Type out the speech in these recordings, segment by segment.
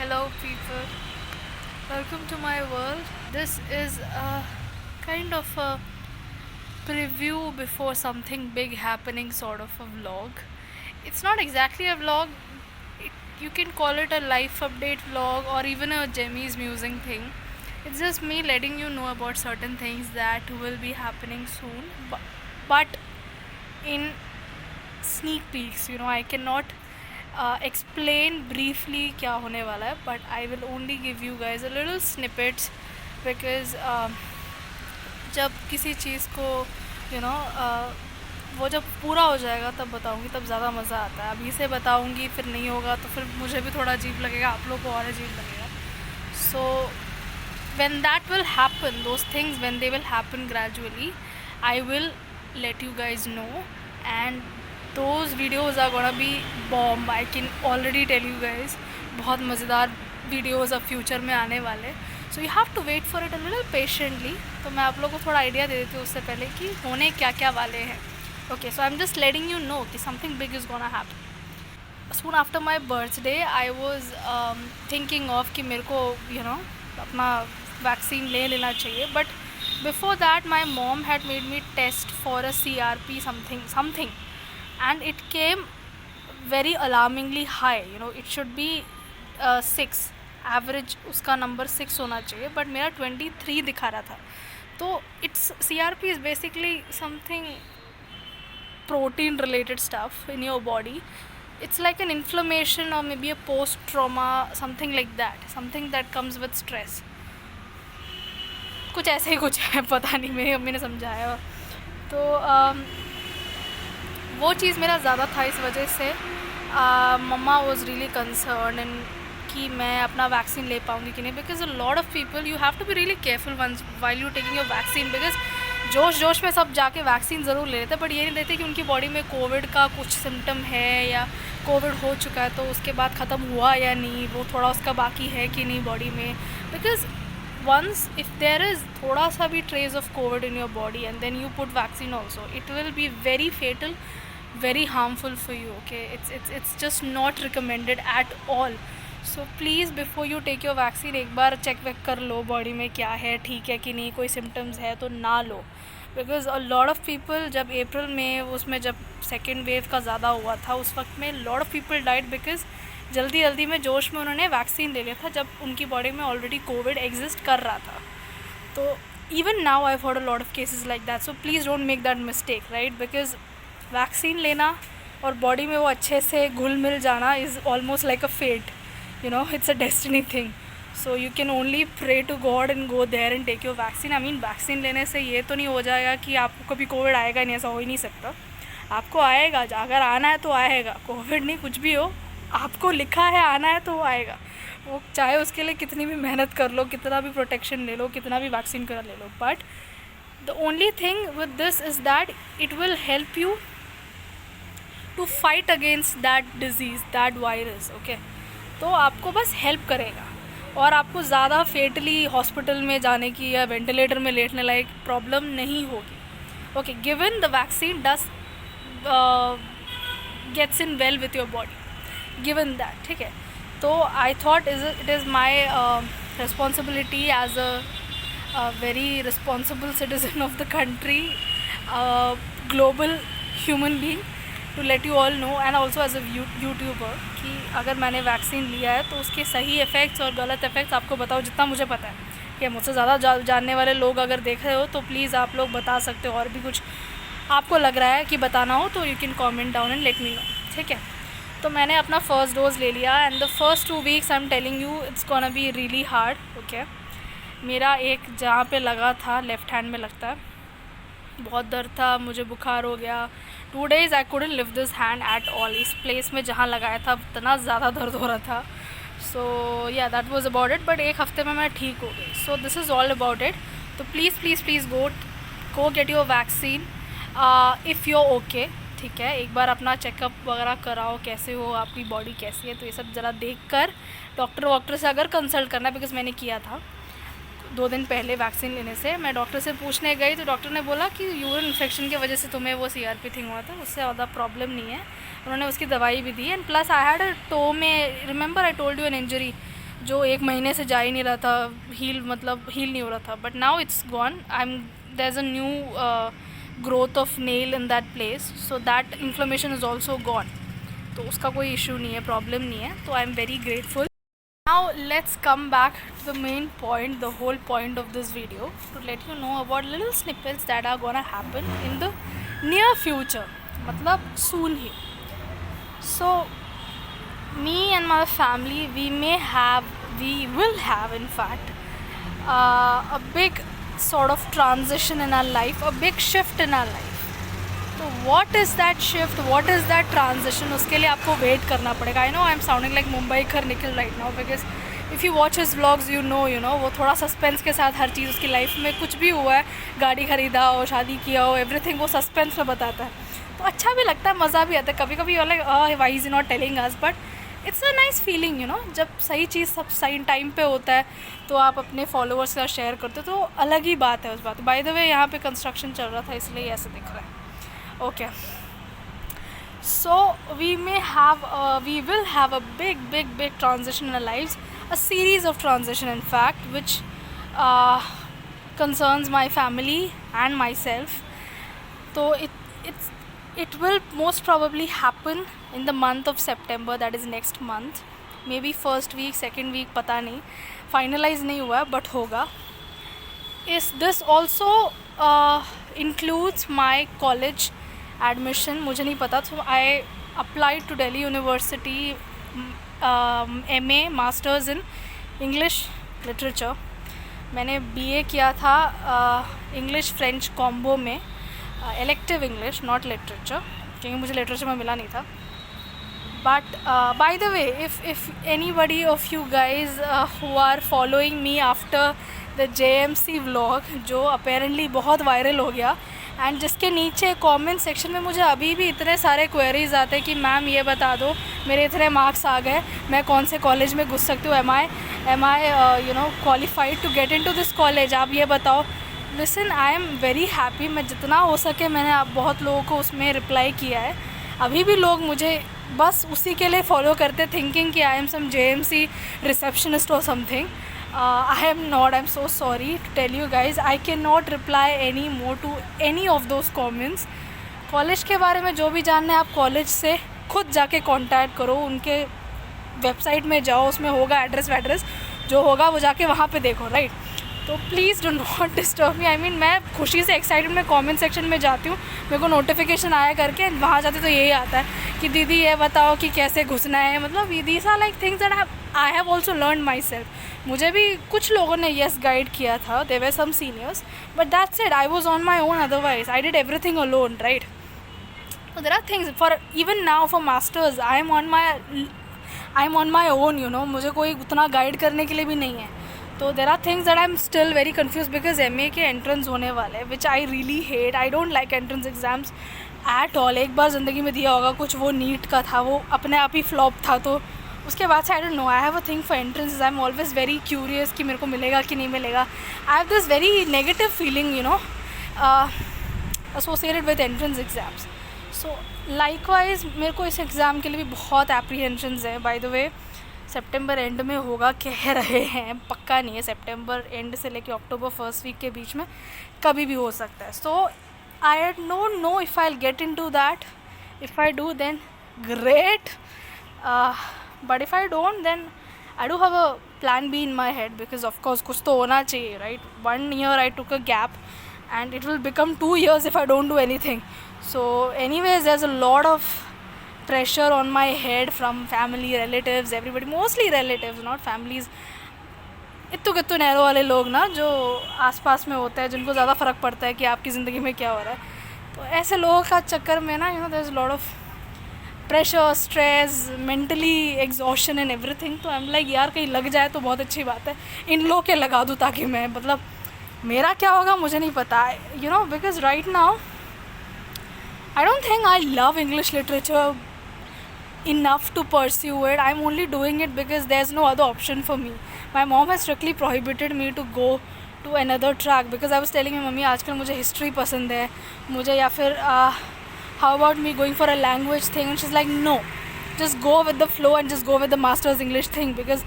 Hello, people. Welcome to my world. This is a kind of a preview before something big happening, sort of a vlog. It's not exactly a vlog, you can call it a life update vlog or even a Jimmy's musing thing. It's just me letting you know about certain things that will be happening soon, but in sneak peeks. I cannot explain briefly क्या होने वाला है, but I will only give you guys a little snippets because जब किसी चीज़ को you know वो जब पूरा हो जाएगा तब बताऊंगी, तब ज़्यादा मज़ा आता है. अभी से बताऊंगी फिर नहीं होगा तो फिर मुझे भी थोड़ा अजीब लगेगा, आप लोग को और अजीब लगेगा. So when that will happen, those things when they will happen gradually, I will let you guys know, and those videos are gonna be bomb. I can already tell you guys, बहुत मज़ेदार videos अब future में आने वाले. So you have to wait for it a little patiently. तो मैं आप लोगों को थोड़ा आइडिया दे देती हूँ उससे पहले कि होने क्या क्या वाले हैं. Okay, so I am just letting you know कि something big is gonna happen. Soon after my birthday, I was thinking of कि मेरे को अपना वैक्सीन ले लेना चाहिए. But before that my mom had made me test for a CRP something and it came very alarmingly high. It should be 6 average, उसका number 6 होना चाहिए, बट मेरा 23 दिखा रहा था. तो it's CRP is basically something protein related stuff in your body. It's like an inflammation or maybe a post trauma, something like that, something that comes with stress. कुछ ऐसे ही कुछ है, पता नहीं, मेरी मम्मी ने समझाया. तो वो चीज़ मेरा ज़्यादा था, इस वजह से mamma was really concern and कि मैं अपना वैक्सीन ले पाऊँगी कि नहीं. Because a lot of people, you have to be really careful once while you taking your vaccine. Because जोश में सब जाके वैक्सीन ज़रूर ले लेते, बट ये नहीं लेते कि उनकी बॉडी में कोविड का कुछ सिम्टम है या कोविड हो चुका है तो उसके बाद ख़त्म हुआ या नहीं, वो थोड़ा उसका बाकी है कि नहीं बॉडी में. Because once if there is thoda sa bhi trace of COVID in your body and then you put vaccine also, it will be very fatal, very harmful for you. Okay, it's just not recommended at all. So please before you take your vaccine एक बार check वेक कर लो body में क्या है, ठीक है कि नहीं, कोई सिम्टम्स है तो ना लो. Because a lot of people, जब अप्रैल में उसमें जब सेकेंड वेव का ज़्यादा हुआ था उस वक्त में lot of people died because जल्दी में जोश में उन्होंने वैक्सीन ले लिया था जब उनकी बॉडी में ऑलरेडी कोविड एग्जिस्ट कर रहा था. तो even now I heard a lot of cases like that. So please don't make that mistake, right. Because vaccine लेना और बॉडी में वो अच्छे से घुल मिल जाना is almost like a fate. It's a destiny thing. So you can only pray to God and go there and take your vaccine. I mean, vaccine लेने से ये तो नहीं हो जाएगा कि आपको कभी कोविड आएगा नहीं, ऐसा हो ही नहीं सकता. आपको आएगा, अगर आना है तो आएगा. कोविड नहीं, कुछ भी हो, आपको लिखा है आना है तो वो आएगा. वो चाहे उसके लिए कितनी भी मेहनत कर लो, कितना भी प्रोटेक्शन ले लो, कितना भी वैक्सीन करा ले लो. But the only thing with this is that it will help you to fight against that disease, that virus. Okay, तो आपको बस हेल्प करेगा और आपको ज़्यादा फेटली हॉस्पिटल में जाने की या वेंटिलेटर में लेटने लायक प्रॉब्लम नहीं होगी. Okay, given the vaccine does gets in well with your body, given that, ठीक है. तो I thought it is my responsibility as a very responsible citizen of the country, global human being, to let you all know and also as a YouTuber कि अगर मैंने vaccine लिया है तो उसके सही इफ़ेक्ट्स और गलत इफ़ेक्ट्स आपको बताओ जितना मुझे पता है. कि मुझसे ज़्यादा जानने वाले लोग अगर देख रहे हो तो प्लीज़ आप लोग बता सकते हो. और भी कुछ आपको लग रहा है कि बताना हो तो you can comment down and let me no, ठीक है. तो मैंने अपना फर्स्ट डोज़ ले लिया and the first 2 weeks I am telling you it's gonna be really hard. Okay, मेरा एक जहाँ पे लगा था लेफ़्ट हैंड में लगता है, बहुत दर्द था, मुझे बुखार हो गया. 2 days I couldn't lift this hand at all. इस प्लेस में जहाँ लगाया था इतना ज़्यादा दर्द हो रहा था. So yeah that was about it. But एक हफ्ते में मैं ठीक हो गई. So this is all about it. तो please go get your vaccine if you okay, ठीक है. एक बार अपना चेकअप वगैरह कराओ, कैसे हो, आपकी बॉडी कैसी है, तो ये सब ज़रा देख कर डॉक्टर से अगर कंसल्ट करना. बिकॉज मैंने किया था 2 दिन पहले वैक्सीन लेने से. मैं डॉक्टर से पूछने गई तो डॉक्टर ने बोला कि यूरिन इन्फेक्शन की वजह से तुम्हें वो CRP थिंग हुआ था, उससे ज़्यादा प्रॉब्लम नहीं है. उन्होंने उसकी दवाई भी दी. And plus I had a toe में, remember I told you an injury जो 1 महीने से जा ही नहीं रहा था, हील नहीं हो रहा था, but now it's gone. There is a new growth of nail in that place, so that inflammation is also gone. तो उसका कोई इशू नहीं है, प्रॉब्लम नहीं है. तो आई am very grateful. Now let's come back to the main point, the whole point of this video, to let you know about little snippets that are gonna happen in the near future, मतलब soon he. So me and my family, we will have in fact a big sort of transition in our life, a big shift in our life. तो what is that shift, what is that transition, उसके लिए आपको wait करना पड़ेगा. I know I am sounding like Mumbai खर निकल right now, because if you watch his vlogs you know वो थोड़ा सस्पेंस के साथ हर चीज़ उसकी लाइफ में कुछ भी हुआ है, गाड़ी ख़रीदा हो, शादी किया हो, एवरीथिंग वो सस्पेंस में बताता है. तो अच्छा भी लगता है, मज़ा भी आता है. कभी कभी like why is not telling us, but it's a nice feeling जब सही चीज़ सब सही टाइम पे होता है तो आप अपने फॉलोअर्स के साथ शेयर करते हो, तो अलग ही बात है उस बात. बाय द वे यहाँ पे कंस्ट्रक्शन चल रहा था इसलिए ऐसे दिख रहा है. Okay, so we will have a big transition in our lives, a series of transition in fact, which concerns my family and myself. So it will most probably happen in the month of September, that is next month, maybe first week, second week, पता नहीं, finalize नहीं हुआ है, but होगा. This also includes my college admission, मुझे नहीं पता. तो I applied to Delhi University MA masters in English literature. मैंने BA किया था इंग्लिश फ्रेंच कॉम्बो में, एलेक्टिव इंग्लिश नॉट लिटरेचर, क्योंकि मुझे लिटरेचर में मिला नहीं था. But by the way, if anybody of you guys who are following me after the JMC vlog, जो अपेरेंटली बहुत वायरल हो गया, एंड जिसके नीचे कमेंट सेक्शन में मुझे अभी भी इतने सारे क्वेरीज आते हैं कि मैम ये बता दो, मेरे इतने मार्क्स आ गए, मैं कौन से कॉलेज में घुस सकती हूँ, am I qualified to get into this college, आप ये बताओ. Listen, I am very happy. मैं जितना हो सके मैंने आप बहुत लोगों को उसमें रिप्लाई किया है. अभी भी लोग मुझे बस उसी के लिए फॉलो करते, थिंकिंग कि I am some JMC receptionist और something. I am not. I'm so sorry to tell you guys. I cannot reply any more to any of those comments. College के बारे में जो भी जानना है आप कॉलेज से खुद जाके कांटेक्ट करो, उनके वेबसाइट में जाओ, उसमें होगा एड्रेस जो होगा वो जाके वहाँ पे देखो, राइट. तो please do not disturb me. I mean मैं खुशी से एक्साइटेड में कमेंट सेक्शन में जाती हूँ, मेरे को नोटिफिकेशन आया करके, वहाँ जाते तो यही आता है कि दीदी ये बताओ कि कैसे घुसना है. मतलब these are like things that I have also learn myself. मुझे भी कुछ लोगों ने येस गाइड किया था, they were some seniors, but that's it. I was on my own, otherwise I did everything alone, right. So there are things for even now for masters I am on my own, मुझे कोई उतना guide करने के लिए भी नहीं है. तो there are things that I'm still very confused because MA के एंट्रेंस होने वाले हैं, which I really hate. I don't like entrance exams at all. एक बार ज़िंदगी में दिया होगा कुछ, वो नीट का था, वो अपने आप ही फ्लॉप था. तो उसके बाद से आई don't no, I have a thing for entrances. I am always very curious कि मेरे को मिलेगा कि नहीं मिलेगा. I have this very negative feeling associated with entrance exams. So likewise मेरे को इस एग्ज़ाम के लिए भी बहुत एप्रीहेंशंस है. Bye the way September and में होगा कह रहे हैं, पक्का नहीं है. सितंबर एंड से लेके अक्टूबर फर्स्ट वीक के बीच में कभी भी हो सकता है. So I don't know if I will get into that. If I do then great, but if I don't then I do have a plan B in my head, because of course कुछ तो होना चाहिए, right. 1 year I took a gap and it will become 2 years if I don't do anything. So anyways, there's a lot of pressure on my head from family, relatives, everybody, mostly relatives, not families. इत्तू कित्तू नहरों वाले लोग ना, जो आसपास में होते हैं, जिनको ज़्यादा फ़र्क पड़ता है कि आपकी ज़िंदगी में क्या हो रहा है. तो ऐसे लोगों का चक्कर में ना there's a lot of pressure, stress, mentally exhaustion and everything. तो I'm like यार कहीं लग जाए तो बहुत अच्छी बात है. इन लोग के लगा दूँ ताकि मैं, मतलब मेरा क्या होगा मुझे नहीं पता, because right now I don't think I love English literature enough to pursue it. I'm only doing it because there's no other option for me. My mom has strictly prohibited me to go to another track because I was telling my mummy आजकल मुझे history पसंद है, मुझे, या फिर how about me going for a language thing, and she's like no, just go with the flow and just go with the master's English thing, because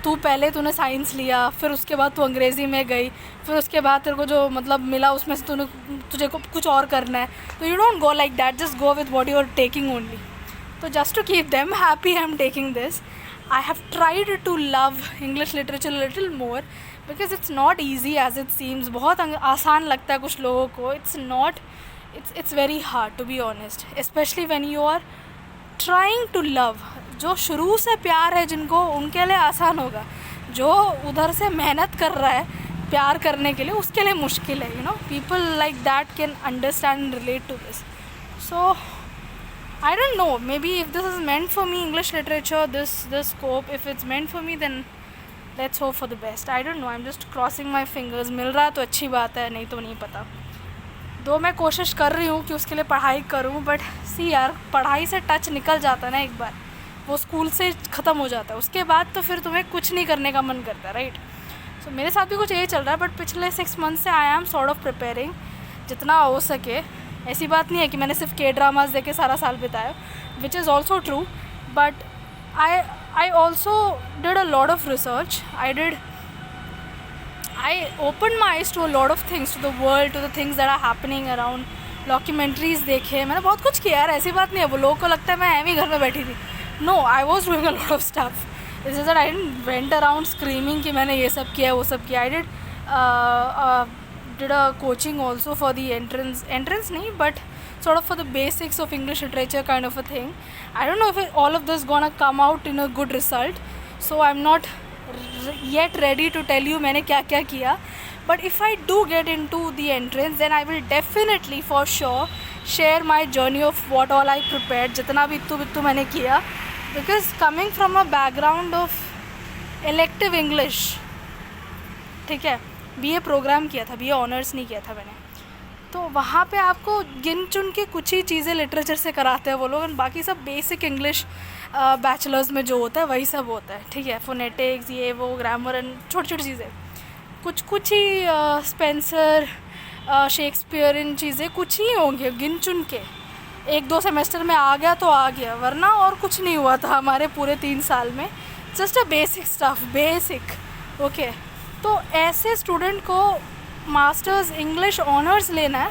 तूने science लिया, फिर उसके बाद तू अंग्रेज़ी में गई, फिर उसके बाद तेरे को जो मतलब मिला उसमें से तुझे को कुछ और करना है, तो you don't go like that, just go with what you are taking only. तो just to keep them happy I am taking this. I have tried to love English literature a little more because it's not easy as it seems. बहुत आसान लगता है कुछ लोगों को. It's very hard to be honest, especially when you are trying to love. जो शुरू से प्यार है जिनको, उनके लिए आसान होगा. जो उधर से मेहनत कर रहा है प्यार करने के लिए, उसके लिए मुश्किल है. People like that can understand and relate to this. So I don't know, maybe if this is meant for me, English literature, this scope, if it's meant for me, then let's hope for the best. I don't know, I'm just crossing my fingers. मिल रहा तो अच्छी बात है, नहीं तो नहीं पता. तो मैं कोशिश कर रही हूँ कि उसके लिए पढ़ाई करूँ, बट सी यार, पढ़ाई से टच निकल जाता है ना एक बार, वो स्कूल से ख़त्म हो जाता है, उसके बाद तो फिर तुम्हें कुछ नहीं करने का मन करता, राइट. सो मेरे साथ भी कुछ यही चल रहा है, बट पिछले 6 मंथ से I M sort of preparing जितना हो सके. ऐसी बात नहीं है कि मैंने सिर्फ के ड्रामाज देखे सारा साल बिताया, which is also true, but I also did a lot of research. I open my eyes to a lot of things, to the world, to the things that are happening around. Documentaries देखे, मैंने बहुत कुछ किया यार, ऐसी बात नहीं है. वो लोगों को लगता है मैं एम ही घर में बैठी थी. No, I was doing a lot of stuff. It's that I didn't went around screaming कि मैंने ये सब किया वो सब किया. आई did a coaching also for the entrance nahi, but sort of for the basics of English literature kind of a thing. I don't know if all of this gonna come out in a good result, so I'm not yet ready to tell you मैंने क्या क्या किया. But if I do get into the entrance, then I will definitely for sure share my journey of what all I prepared, जितना भी बित्तू मैंने किया, because coming from a background of elective English, ठीक है, बीए प्रोग्राम किया था, BA honours नहीं किया था मैंने, तो वहाँ पे आपको गिन चुन के कुछ ही चीज़ें लिटरेचर से कराते हैं वो लोग, बाकी सब बेसिक इंग्लिश बैचलर्स में जो होता है वही सब होता है, ठीक है. फोनेटिक्स, ये वो, ग्रामर एंड छोटी छोटी चीज़ें, कुछ ही स्पेंसर, शेक्सपियर, इन चीज़ें कुछ ही होंगे गिन चुन के. 1-2 सेमेस्टर में आ गया तो आ गया, वरना और कुछ नहीं हुआ था हमारे पूरे 3 साल में. Just a basic stuff, basic, okay. तो ऐसे स्टूडेंट को मास्टर्स इंग्लिश ऑनर्स लेना है,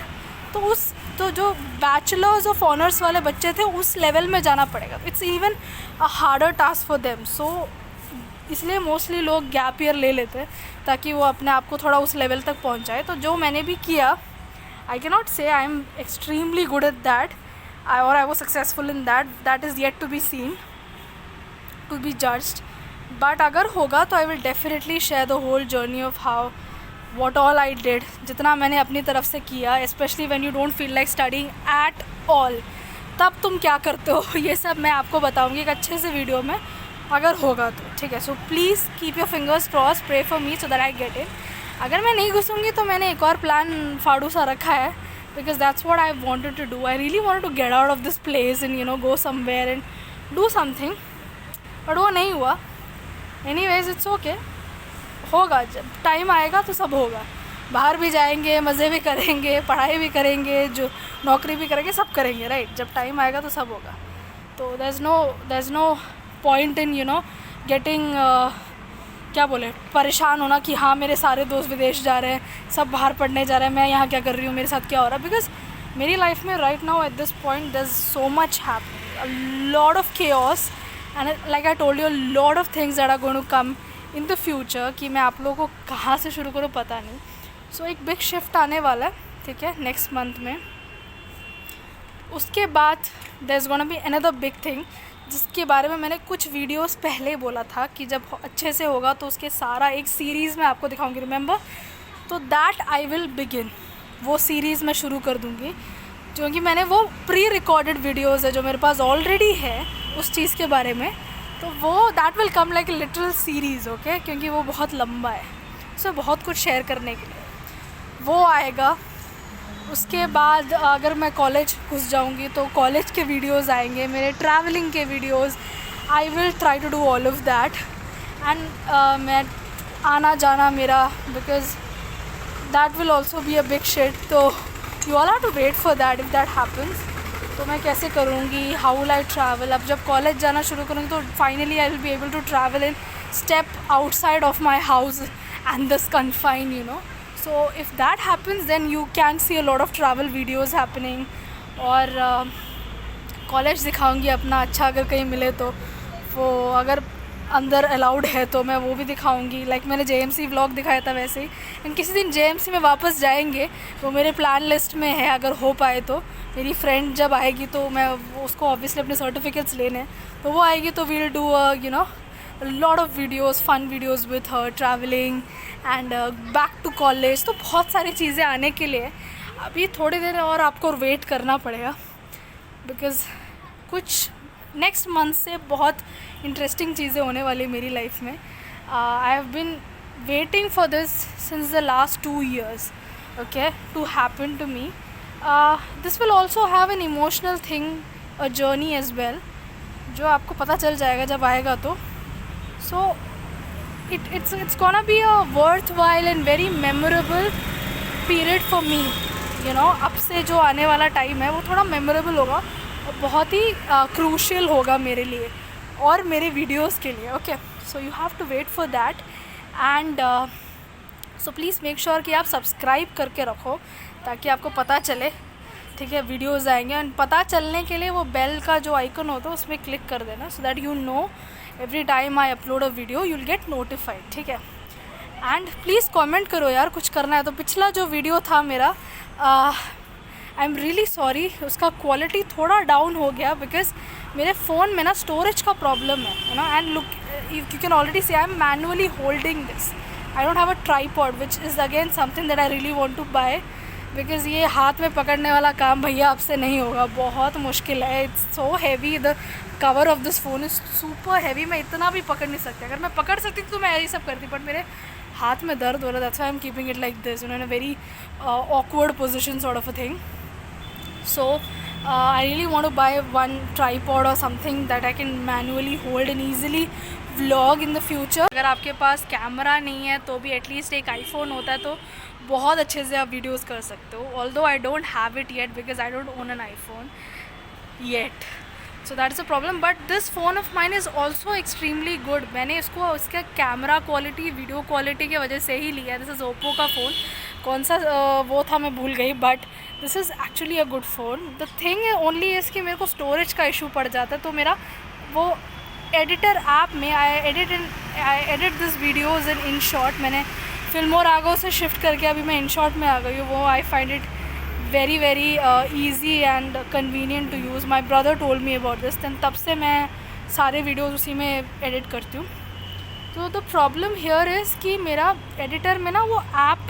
तो जो बैचलर्स ऑफ ऑनर्स वाले बच्चे थे उस लेवल में जाना पड़ेगा. It's even a harder task for them. So इसलिए मोस्टली लोग गैप ईयर ले लेते हैं ताकि वो अपने आप को थोड़ा उस लेवल तक पहुंचाए. तो जो मैंने भी किया, आई can not say I am extremely good at that और I was successful in that is yet to be seen, to be judged. But अगर होगा तो I will definitely share the whole journey of how what all I did, जितना मैंने अपनी तरफ से किया. Specially when you don't feel like studying at all, तब तुम क्या करते हो, ये सब मैं आपको बताऊंगी एक अच्छे से वीडियो में, अगर होगा तो, ठीक है. So please keep your fingers cross, pray for me so that I get in. अगर मैं नहीं घुसूँगी तो मैंने एक और प्लान फाड़ू सा रखा है, because that's what I wanted to do. I really wanted to get out of this place and go somewhere and do something, but वो नहीं हुआ. एनीवेज इट्स ओके, होगा, जब टाइम आएगा तो सब होगा. बाहर भी जाएंगे, मज़े भी करेंगे, पढ़ाई भी करेंगे, जो नौकरी भी करेंगे, सब करेंगे, राइट. जब टाइम आएगा तो सब होगा. तो there is no point in getting क्या बोले, परेशान होना कि हाँ मेरे सारे दोस्त विदेश जा रहे हैं, सब बाहर पढ़ने जा रहे हैं, मैं यहाँ क्या कर रही हूँ, मेरे साथ क्या हो रहा है. बिकॉज मेरी लाइफ में right now at this point there is so much happening, a lot of chaos. And like I told you, lot of things that are going to come in the future कि मैं आप लोगों को कहाँ से शुरू करूँ पता नहीं. सो एक बिग शिफ्ट आने वाला है, ठीक है, नेक्स्ट मंथ में. उसके बाद there is gonna be another big thing, जिसके बारे में मैंने कुछ वीडियोस पहले बोला था कि जब अच्छे से होगा तो उसके सारा एक सीरीज़ मैं आपको दिखाऊंगी, रिमेंबर. तो दैट आई विल बिगिन, वो सीरीज़ मैं शुरू कर दूँगी, क्योंकि मैंने वो प्री रिकॉर्डेड वीडियोज़ है जो मेरे पास ऑलरेडी है उस चीज़ के बारे में, तो वो that will come like a little series, okay, क्योंकि वो बहुत लंबा है. सो बहुत कुछ शेयर करने के लिए वो आएगा. उसके बाद अगर मैं कॉलेज घुस जाऊंगी तो कॉलेज के वीडियोस आएंगे, मेरे ट्रैवलिंग के videos. I will try to do all of that. And मैं आना जाना मेरा, because that will also be a big shit. तो you all have to wait for that if that happens. तो मैं कैसे करूँगी, हाउ विल आई ट्रैवल. अब जब कॉलेज जाना शुरू करूँगी तो finally I will be able to travel in step outside of my house and this confine, you know. So if that happens, then you can see a lot of travel videos happening. और college दिखाऊंगी अपना अच्छा, अगर कहीं मिले तो वो, अगर अंदर अलाउड है तो मैं वो भी दिखाऊंगी। लाइक मैंने JMC व्लॉग दिखाया था वैसे ही। एंड किसी दिन JMC में वापस जाएंगे, वो मेरे प्लान लिस्ट में है, अगर हो पाए तो। मेरी फ्रेंड जब आएगी तो मैं उसको ऑब्वियसली अपने सर्टिफिकेट्स लेने हैं, तो वो आएगी तो we'll do you know lot of videos, fun videos with her, travelling and back to college. तो बहुत सारी चीज़ें आने के लिए अभी थोड़ी देर और आपको वेट करना पड़ेगा, बिकॉज़ कुछ नेक्स्ट मंथ से बहुत इंटरेस्टिंग चीज़ें होने वाली मेरी लाइफ में। I have been waiting for this since the last 2 years, okay, to happen to me. This will also have an emotional thing, a journey as well, जो आपको पता चल जाएगा जब आएगा तो. So it's gonna be a worthwhile and very memorable period for me, you know. अब से जो आने वाला टाइम है वो थोड़ा मेमोरेबल होगा और बहुत ही क्रूशियल होगा मेरे लिए और मेरे वीडियोस के लिए. Okay, so you have to wait for that and so please make sure कि आप सब्सक्राइब करके रखो ताकि आपको पता चले, ठीक है, वीडियोस आएंगे. एंड पता चलने के लिए वो बेल का जो आइकन होता है उसमें क्लिक कर देना, so that you know every time I upload a video you will get notified, ठीक है. एंड प्लीज़ कमेंट करो यार, कुछ करना है तो. पिछला जो वीडियो था मेरा, आई एम रियली सॉरी, उसका क्वालिटी थोड़ा डाउन हो गया बिकॉज मेरे फ़ोन में ना स्टोरेज का प्रॉब्लम है, you know. And look, you can already see I am manually holding this. I don't have a tripod which is again something that I really want to buy, because ये हाथ में पकड़ने वाला काम भैया आपसे नहीं होगा, बहुत मुश्किल है. It's so heavy, the cover of this phone is super heavy. मैं इतना भी पकड़ नहीं सकती. अगर मैं पकड़ सकती तो मैं यही सब करती, बट मेरे हाथ में दर्द हो रहा था. That's why I am keeping it like this, you know, in a very awkward position sort of a thing. So I really want to buy one tripod or something that I can manually hold and easily vlog in the future. अगर आपके पास camera नहीं है तो भी at least एक iPhone होता है तो बहुत अच्छे से आप वीडियोस कर सकते हो. Although I don't have it yet because I don't own an iPhone yet. So that's the problem. But this phone of mine is also extremely good. मैंने इसको उसका कैमरा क्वालिटी, वीडियो क्वालिटी की वजह से ही लिया. दिस इज़ ओप्पो का phone, कौन सा वो था मैं भूल गई, but this is actually a good phone. The thing only is कि मेरे को स्टोरेज का इशू पड़ जाता है. तो मेरा वो एडिटर ऐप में I edit this videos in InShot. मैंने फिल्मोरागो से शिफ्ट करके अभी मैं InShot में आ गई हूँ. वो I find it very very easy and convenient to use. My brother told me about this, then तब से मैं सारे वीडियोस उसी में एडिट करती हूँ. तो द प्रॉब्लम हियर इज़ कि मेरा एडिटर में ना वो ऐप,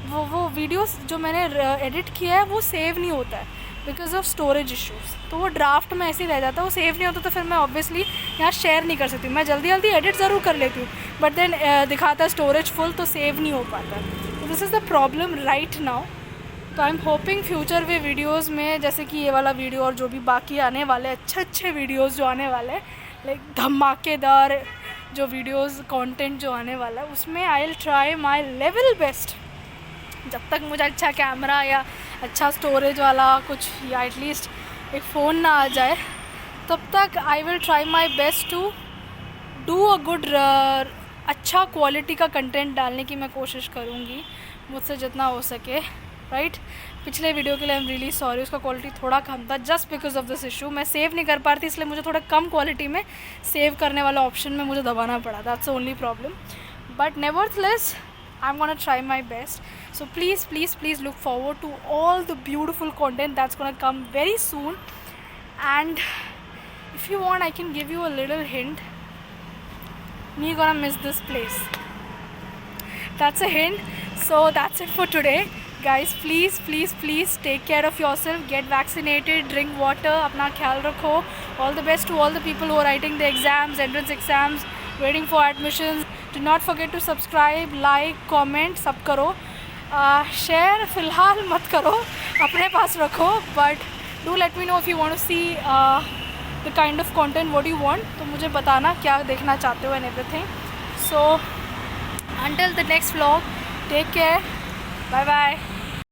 वो वीडियोस जो मैंने एडिट किया है वो सेव नहीं होता है बिकॉज ऑफ स्टोरेज इश्यूज़. तो वो ड्राफ्ट में ऐसे ही रह जाता है, वो सेव नहीं होता. तो फिर मैं ऑब्वियसली यहाँ शेयर नहीं कर सकती. मैं जल्दी जल्दी एडिट ज़रूर कर लेती हूँ, बट देन दिखाता है स्टोरेज फुल, तो सेव नहीं हो पाता. तो this is the problem right now. तो आई एम होपिंग फ्यूचर में वीडियोज़ में, जैसे कि ये वाला वीडियो और जो भी बाकी आने वाले अच्छे वीडियोज़ जो आने वाले हैं, लाइक धमाकेदार जो वीडियोज़ कंटेंट जो आने वाला है, उसमें आई will try my level best. जब तक मुझे अच्छा कैमरा या अच्छा स्टोरेज वाला कुछ या एटलीस्ट एक फ़ोन ना आ जाए, तब तक I will try my best to do a good, अच्छा क्वालिटी का कंटेंट डालने की मैं कोशिश करूँगी मुझसे जितना हो सके, राइट. पिछले वीडियो के लिए आई एम रियली सॉरी, उसका क्वालिटी थोड़ा कम था just because of this issue. मैं सेव नहीं कर पा रही थी, इसलिए मुझे थोड़ा कम क्वालिटी में सेव करने वाला ऑप्शन में मुझे दबाना पड़ा. That's the only problem, but nevertheless I am gonna try my best. So please look forward to all the beautiful content that's gonna come very soon. And if you want, I can give you a little hint. You're gonna miss this place. That's a hint. So that's it for today, guys. Please take care of yourself. Get vaccinated. Drink water. अपना ख्याल रखो. All the best to all the people who are writing the exams, entrance exams, waiting for admissions. Do not forget to subscribe, like, comment. सब करो. Share फ़िलहाल मत करो, अपने पास रखो, but do let me know if you want to see the kind of content what you want. तो मुझे बताना क्या देखना चाहते हो and everything. So until the next vlog, take care, bye bye.